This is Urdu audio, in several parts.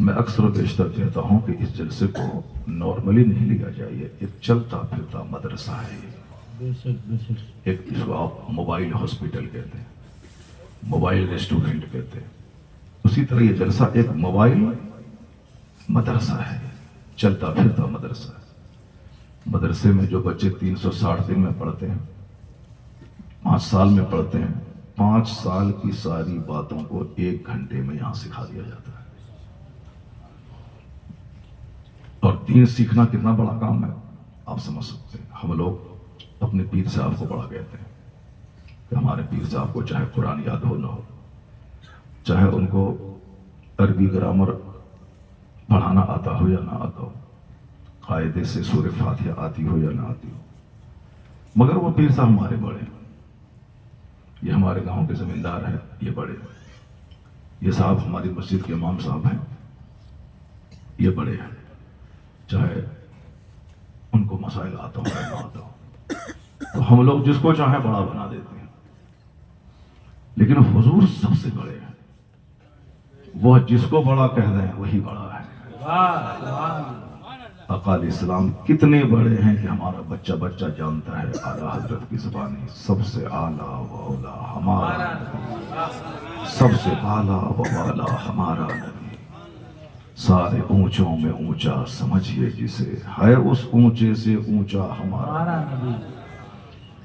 میں اکثر و بیشتر کہتا ہوں کہ اس جلسے کو نارملی نہیں لیا جائے، ایک چلتا پھرتا مدرسہ ہے ایک اس کو آپ موبائل ہاسپٹل کہتے ہیں، موبائل ریسٹورنٹ کہتے ہیں، اسی طرح یہ جلسہ ایک موبائل مدرسہ ہے، چلتا پھرتا مدرسہ ہے۔ مدرسے میں جو بچے 360 دن میں پڑھتے ہیں، 5 سال میں پڑھتے ہیں، 5 سال کی ساری باتوں کو 1 گھنٹے میں یہاں سکھا دیا جاتا ہے۔ اور دین سیکھنا کتنا بڑا کام ہے آپ سمجھ سکتے ہیں۔ ہم لوگ اپنے پیر صاحب کو بڑا کہتے ہیں کہ ہمارے پیر صاحب کو چاہے قرآن یاد ہو نہ ہو، چاہے ان کو عربی گرامر پڑھانا آتا ہو یا نہ آتا ہو، قاعدے سے سورہ فاتحہ آتی ہو یا نہ آتی ہو، مگر وہ پیر صاحب ہمارے بڑے ہیں۔ یہ ہمارے گاؤں کے زمیندار ہیں، یہ بڑے ہیں۔ یہ صاحب ہماری مسجد کے امام صاحب ہیں، یہ بڑے ہیں، چاہے ان کو مسائل آتا ہو یا نہ آتا ہو۔ تو ہم لوگ جس کو چاہیں بڑا بنا دیتے ہیں، لیکن حضور سب سے بڑے ہیں۔ وہ جس کو بڑا کہہ دیں وہی بڑا ہے۔ آقا علیہ السلام کتنے بڑے ہیں کہ ہمارا بچہ بچہ جانتا ہے اعلیٰ حضرت کی زبانی، سب سے اعلیٰ و اولیٰ ہمارا نبی، سب سے اعلیٰ و اولیٰ ہمارا نبی، سارے اونچوں میں اونچا سمجھیے جسے، ہے اس اونچے سے اونچا ہمارا نبی،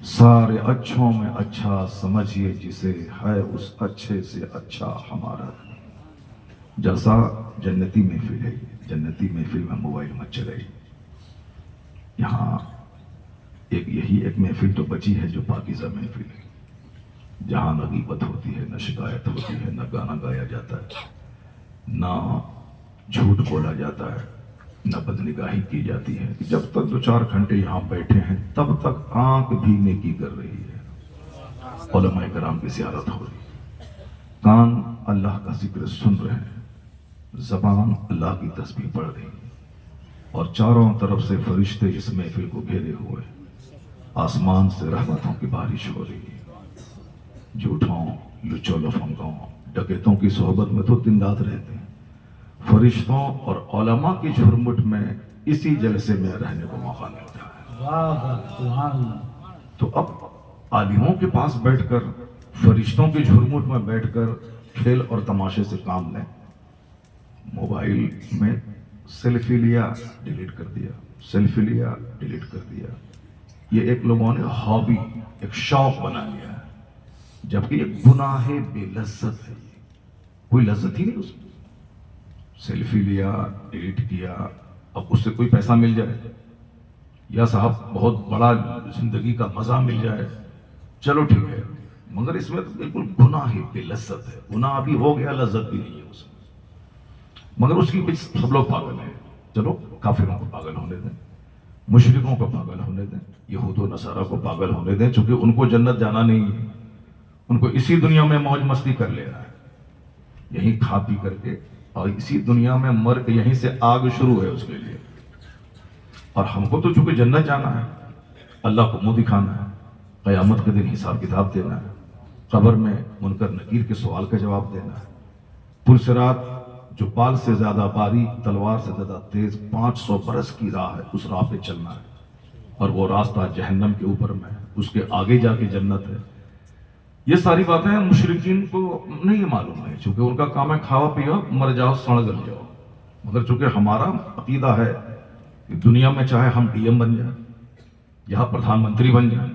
سارے اچھوں میں اچھا سمجھیے جسے، ہے اس اچھے سے اچھا ہمارا نبی۔ جلسہ جنتی محفل ہے، جنتی محفل میں موبائل مت چلائی۔ یہاں یہی ایک محفل تو بچی ہے جو پاکیزہ محفل ہے، جہاں نہ غیبت ہوتی ہے، نہ شکایت ہوتی ہے، نہ گانا گایا جاتا ہے، نہ جھوٹ بولا جاتا ہے، نہ بدنگاہی کی جاتی ہے۔ جب تک 2-4 گھنٹے یہاں بیٹھے ہیں تب تک آنکھ بھی نیکی کر رہی ہے، علماء کرام کی زیارت ہو رہی ہے، کان اللہ کا ذکر سن رہے ہیں، زبان اللہ کی تسبیح پڑھ رہی ہے، اور چاروں طرف سے فرشتے اس محفل کو گھیرے ہوئے، آسمان سے رحمتوں کی بارش ہو رہی ہے۔ جھوٹوں، لچوں لفنگوں، ڈکیتوں کی صحبت میں تو دن رات رہتے ہیں، فرشتوں اور علماء کی جھرمٹ میں اسی جلسے میں رہنے کو موقع ملتا ہے۔ تو اب عالموں کے پاس بیٹھ کر، فرشتوں کی جھرمٹ میں بیٹھ کر کھیل اور تماشے سے کام لیں۔ موبائل میں سیلفی لیا ڈیلیٹ کر دیا، سیلفی لیا ڈیلیٹ کر دیا، یہ ایک لوگوں نے ہابی، ایک شوق بنا لیا ہے، جبکہ یہ گناہ بے لذت ہے، کوئی لذت ہی نہیں اس میں۔ سیلفی لیا ڈیلیٹ کیا، اب اس سے کوئی پیسہ مل جائے یا صاحب بہت بڑا زندگی کا مزہ مل جائے، چلو ٹھیک ہے، مگر اس میں تو بالکل گناہ بے لذت ہے، گناہ بھی ہو گیا، لذت بھی نہیں ہے اس میں، مگر اس کی سب لوگ پاگل ہیں۔ چلو کافروں کو پاگل ہونے دیں، مشرکوں کو پاگل ہونے دیں، یہود و نصارہ کو پاگل ہونے دیں، چونکہ ان کو جنت جانا نہیں ہے، ان کو اسی دنیا میں موج مستی کر لینا ہے، یہیں کھا پی کر کے، اور اسی دنیا میں مر کے یہیں سے آگ شروع ہے اس کے لیے۔ اور ہم کو تو چونکہ جنت جانا ہے، اللہ کو منہ دکھانا ہے، قیامت کے دن حساب کتاب دینا ہے، قبر میں منکر نکیر کے سوال کا جواب دینا ہے، پلصراط جو بال سے زیادہ باریک، تلوار سے زیادہ تیز، 500 برس کی راہ ہے، اس راہ پہ چلنا ہے، اور وہ راستہ جہنم کے اوپر میں ہے، اس کے آگے جا کے جنت ہے۔ یہ ساری باتیں مشرکین کو نہیں معلوم ہے، چونکہ ان کا کام ہے کھاؤ پیو مر جاؤ سڑ گل جاؤ، مگر چونکہ ہمارا عقیدہ ہے کہ دنیا میں چاہے ہم ڈی ایم بن جائیں، یہاں پردھان منتری بن جائیں،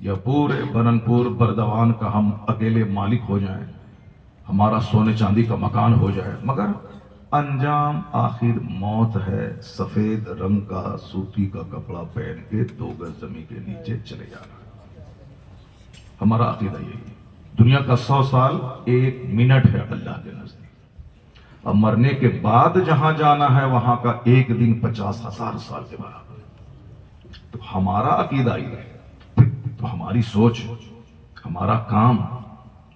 یا پورے برنپور بردوان کا ہم اکیلے مالک ہو جائیں، ہمارا سونے چاندی کا مکان ہو جائے، مگر انجام آخر موت ہے، سفید رنگ کا سوتی کا کپڑا پہن کے 2 گز زمین کے نیچے چلے جانا۔ ہمارا عقیدہ یہی ہے، دنیا کا 100 سال 1 منٹ ہے اللہ کے نزدیک، اب مرنے کے بعد جہاں جانا ہے وہاں کا 1 دن 50,000 سال کے برابر ہے۔ تو ہمارا عقیدہ یہ ہے، تو ہماری سوچ، ہمارا کام،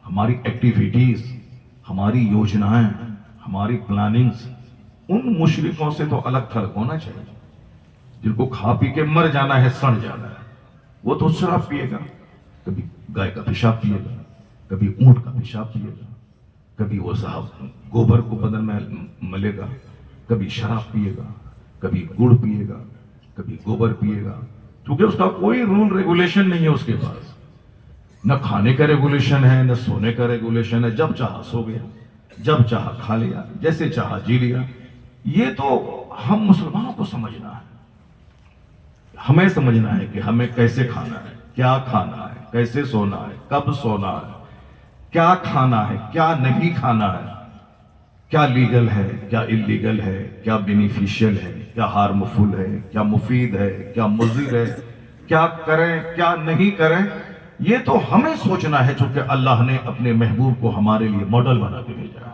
ہماری ایکٹیویٹیز، ہماری یوجنائیں، ہماری پلاننگز ان مشرکوں سے تو الگ تھلگ ہونا چاہیے، جن کو کھا پی کے مر جانا ہے، سڑ جانا ہے۔ وہ تو شراب پیے گا، کبھی گائے کا پیشاب پیے گا، کبھی اونٹ کا پیشاب پیے گا، کبھی وہ صاحب گوبر کو بدن میں ملے گا، کبھی شراب پیے گا، کبھی گڑ پیے گا، کبھی گوبر پیے گا، کیونکہ اس کا کوئی رول ریگولیشن نہیں ہے اس کے پاس، نہ کھانے کا ریگولیشن ہے، نہ سونے کا ریگولیشن ہے، جب چاہا سو گیا، جب چاہا کھا لیا، جیسے چاہا جی لیا۔ یہ تو ہم مسلمانوں کو سمجھنا ہے، ہمیں سمجھنا ہے کہ ہمیں کیسے کھانا ہے، کیا کھانا ہے، کیسے سونا ہے، کب سونا ہے، کیا کھانا ہے، کیا نہیں کھانا ہے، کیا لیگل ہے، کیا اللیگل ہے، کیا بینیفیشل ہے، کیا ہارمفل ہے، کیا مفید ہے، کیا مضر ہے، کیا کریں کیا نہیں کریں۔ یہ تو ہمیں سوچنا ہے، چونکہ اللہ نے اپنے محبوب کو ہمارے لیے ماڈل بنا کے بھیجا ہے۔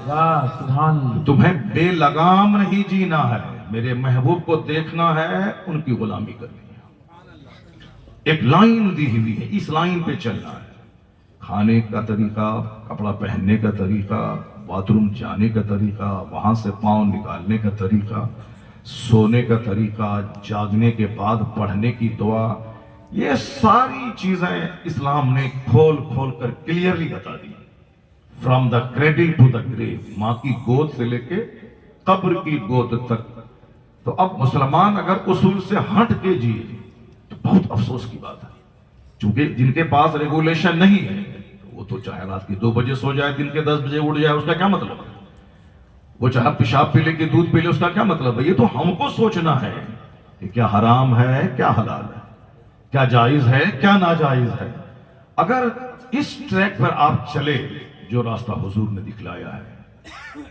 واہ سبحان اللہ۔ تمہیں بے لگام نہیں جینا ہے، میرے محبوب کو دیکھنا ہے، ان کی غلامی کرنی ہے۔ ایک لائن دی ہوئی ہے، اس لائن پہ چلنا ہے۔ کھانے کا طریقہ، کپڑا پہننے کا طریقہ، باتھ روم جانے کا طریقہ، وہاں سے پاؤں نکالنے کا طریقہ، سونے کا طریقہ، جاگنے کے بعد پڑھنے کی دعا، یہ ساری چیزیں اسلام نے کھول کھول کر کلیئرلی بتا دی۔ From the cradle to the grave, ماں کی گود سے لے کے قبر کی گود تک۔ تو اب مسلمان اگر اصول سے ہٹ کے جیے تو بہت افسوس کی بات ہے، چونکہ جن کے پاس ریگولیشن نہیں ہے وہ تو چاہے رات کے 2 بجے سو جائے، دن کے 10 بجے اٹھ جائے، اس کا کیا مطلب ہے؟ وہ چاہے پیشاب پی لے کے دودھ پی لے، اس کا کیا مطلب ہے؟ یہ تو ہم کو سوچنا ہے کہ کیا حرام ہے، کیا حلال ہے، کیا جائز ہے، کیا ناجائز ہے۔ اگر اس ٹریک پر آپ چلے جو راستہ حضور نے دکھلایا ہے،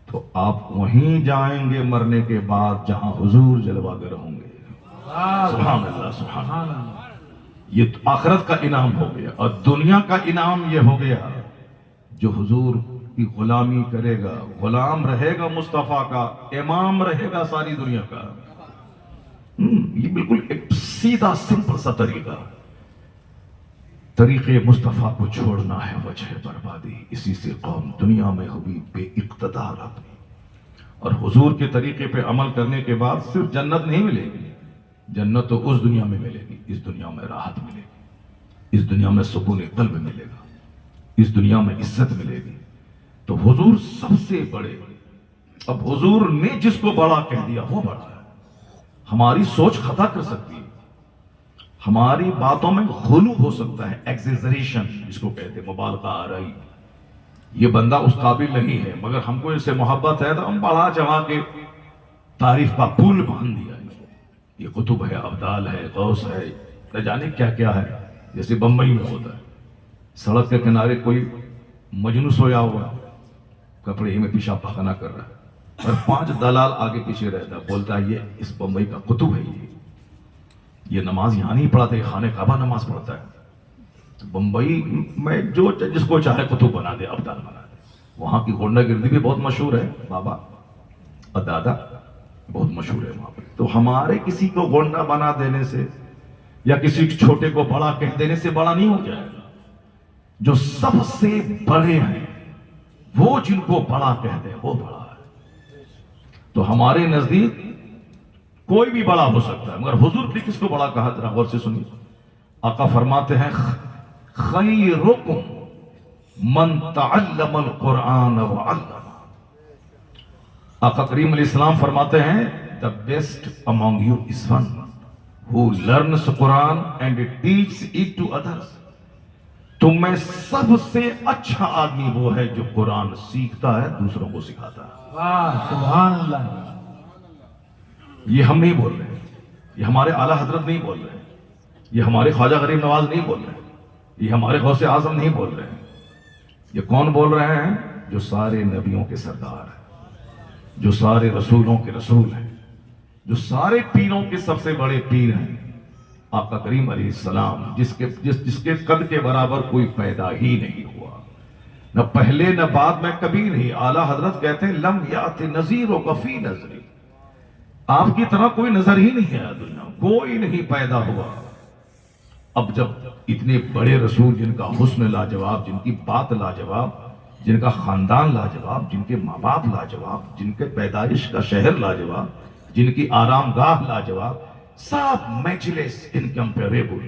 تو آپ وہیں جائیں گے مرنے کے بعد جہاں حضور جلوہ گر ہوں گے۔ سبحان اللہ، سبحان اللہ۔ یہ آخرت کا انعام ہو گیا، اور دنیا کا انعام یہ ہو گیا جو حضور کی غلامی کرے گا، غلام رہے گا مصطفیٰ کا، امام رہے گا ساری دنیا کا۔ یہ بالکل ایک سیدھا سمپل سا طریقے مصطفیٰ کو چھوڑنا ہے وجہ بربادی، اسی سے قوم دنیا میں ہوئی بے اقتدار اپنی۔ اور حضور کے طریقے پہ عمل کرنے کے بعد صرف جنت نہیں ملے گی، جنت تو اس دنیا میں ملے گی، اس دنیا میں راحت ملے گی، اس دنیا میں سکون قلب ملے گا، اس دنیا میں عزت ملے گی۔ تو حضور سب سے بڑے، اب حضور نے جس کو بڑا کہہ دیا وہ بڑا ہے۔ ہماری سوچ خطا کر سکتی ہے، ہماری باتوں میں غلو ہو سکتا ہے، ایگزیجریشن جس کو کہتے ہیں، مبالغہ آرائی۔ یہ بندہ اس قابل نہیں ہے، مگر ہم کو اس سے محبت ہے تو ہم بڑھا چڑھا کے تعریف کا پول باندھ دیا ہے۔ یہ قطب ہے، ابدال ہے، غوث ہے، نہ جانے کیا کیا ہے۔ جیسے بمبئی میں ہوتا ہے، سڑک کے کنارے کوئی مجنون سویا ہوا، کپڑے ہی میں پیشاب پخانہ کر رہا ہے، اور 5 دلال آگے پیچھے رہتا ہے، بولتا ہے یہ اس بمبئی کا قطب ہے، یہ نماز یہاں نہیں پڑھتا، یہ خانہ کعبہ نماز پڑھتا ہے۔ بمبئی میں جو جس کو چاہے قطب بنا دے، ابدال بنا دے۔ وہاں کی گونڈا گردی بھی بہت مشہور ہے، بابا اور دادا بہت مشہور ہے وہاں پہ۔ تو ہمارے کسی کو گونڈا بنا دینے سے یا کسی چھوٹے کو بڑا کہہ دینے سے بڑا نہیں ہو جائے گا۔ جو سب سے بڑے ہیں وہ جن کو بڑا کہہ دے وہ بڑا ہے۔ تو ہمارے نزدیک کوئی بھی بڑا ہو سکتا ہے، مگر حضور نے کس کو بڑا کہا؟ ذرا غور سے سنیے۔ آقا فرماتے ہیں خیرکم من تعلم القرآن وعلم۔ آقا کریم علیہ السلام فرماتے ہیں the best among you is one who learns Quran and teaches it to others۔ تم میں سب سے اچھا آدمی وہ ہے جو قرآن سیکھتا ہے، دوسروں کو سکھاتا ہے۔ واہ سبحان اللہ۔ یہ ہم نہیں بول رہے، یہ ہمارے اعلیٰ حضرت نہیں بول رہے، یہ ہمارے خواجہ غریب نواز نہیں بول رہے، یہ ہمارے غوث اعظم نہیں بول رہے ہیں۔ یہ کون بول رہے ہیں؟ جو سارے نبیوں کے سردار ہیں، جو سارے رسولوں کے رسول ہیں، جو سارے پیروں کے سب سے بڑے پیر ہیں، آقا کریم علیہ السلام، جس کے قد کے برابر کوئی پیدا ہی نہیں ہوا، نہ پہلے نہ بعد میں کبھی نہیں۔ اعلیٰ حضرت کہتے ہیں لم یات نظیر و فی نظری، آپ کی طرح کوئی نظر ہی نہیں ہے دنیا، کوئی نہیں پیدا ہوا۔ اب جب اتنے بڑے رسول جن کا حسن لاجواب، جن کی بات لاجواب، جن کا خاندان لاجواب، جن کے ماں باپ لاجواب، جن کے پیدائش کا شہر لاجواب، جن کی آرام گاہ لاجواب، سب میچلیس انکمپیریبل،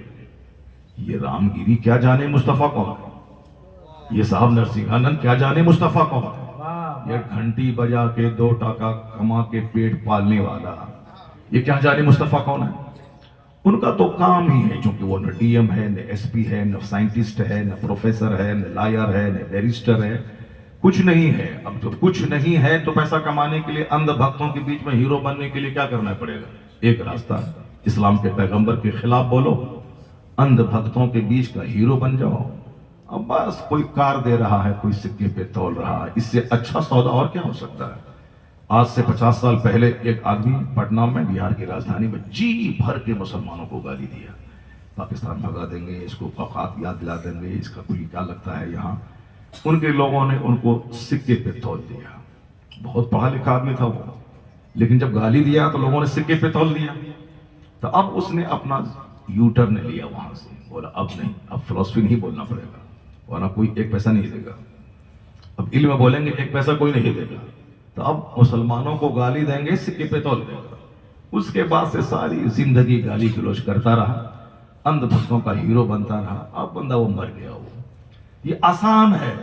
یہ رام گیری کیا جانے مصطفیٰ کون ہے؟ یہ صاحب نرسنگھانند کیا جانے مصطفیٰ کون ہے؟ واہ یہ گھنٹی بجا کے 2 ٹکا کما کے پیٹ پالنے والا، یہ کیا جانے مصطفیٰ کون ہے؟ ان کا تو کام ہی ہے، چونکہ وہ نہ ڈی ایم ہے، نہ ایس پی ہے، نہ سائنٹسٹ ہے، نہ پروفیسر ہے، نہ لائر ہے، نہ بیرسٹر ہے، کچھ نہیں ہے۔ اب جب کچھ نہیں ہے تو پیسہ کمانے کے لیے اندھ بھکتوں کے بیچ میں ہیرو بننے کے لیے کیا کرنا پڑے گا؟ ایک راستہ، اسلام کے پیغمبر کے خلاف بولو، اندھ بھکتوں کے بیچ کا ہیرو بن جاؤ۔ اب بس کوئی کار دے رہا ہے، کوئی سکے پہ تول رہا ہے، اس سے اچھا سودا اور کیا ہو سکتا ہے؟ آج سے 50 سال پہلے ایک آدمی پٹنہ میں، بہار کی راجدھانی میں، جی بھر کے مسلمانوں کو گالی دیا، پاکستان بھگا دیں گے، اس کو اوقات یاد دلا دیں گے، اس کا کوئی کیا لگتا ہے یہاں۔ ان کے لوگوں نے ان کو سکے پہ تول دیا، بہت پڑھا لکھا آدمی تھا وہ، لیکن جب گالی دیا تو لوگوں نے سکے پہ تول دیا، تو اب اس نے اپنا یو ٹرن لیا وہاں سے، بولا اب نہیں، اب فلسفی نہیں بولنا پڑے گا، ورنہ کوئی 1 پیسہ نہیں دے گا، اب علم بولیں گے 1 پیسہ کوئی نہیں دے گا، تو اب مسلمانوں کو گالی دیں گے، سکے پہ تول دے گا۔ اس کے بعد سے ساری زندگی گالی گلوچ کرتا رہا، اندھ بھکتوں کا ہیرو بنتا رہا، اب بندہ وہ مر گیا۔ وہ یہ آسان ہے،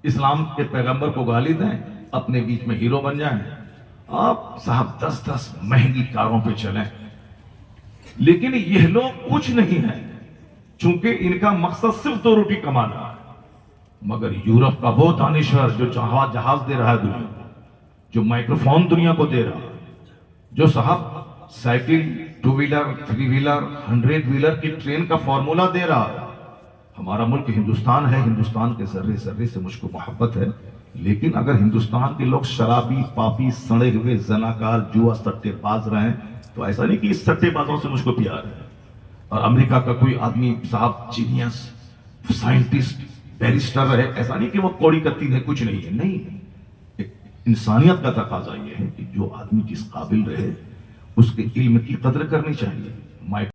اسلام کے پیغمبر کو گالی دیں، اپنے بیچ میں ہیرو بن جائیں، آپ صاحب 10 مہنگی کاروں پہ چلیں، لیکن یہ لوگ کچھ نہیں ہیں، چونکہ ان کا مقصد صرف 2 روٹی کمانا ہے۔ مگر یورپ کا وہ دانشور جو جہاز دے رہا ہے دنیا کو، جو مائکروفون دنیا کو دے رہا ہے، جو صاحب سائیکل، 2 ویلر، 3 ویلر، 100 ویلر کی ٹرین کا فارمولا دے رہا ہے۔ ہمارا ملک ہندوستان ہے، ہندوستان کے ذرے ذرے سے مجھ کو محبت ہے، لیکن اگر ہندوستان کے لوگ شرابی، پاپی، سڑے ہوئے، زناکار، جوا سٹے باز رہے ہیں تو ایسا نہیں کہ اس سٹے بازوں سے مجھ کو پیار ہے۔ اور امریکہ کا کوئی آدمی صاحب جینیس، سائنٹسٹ، بیرسٹر رہے، ایسا نہیں کہ وہ کوڑی کتی ہے، کچھ نہیں ہے، نہیں۔ ایک انسانیت کا تقاضا یہ ہے کہ جو آدمی جس قابل رہے اس کے علم کی قدر کرنی چاہیے۔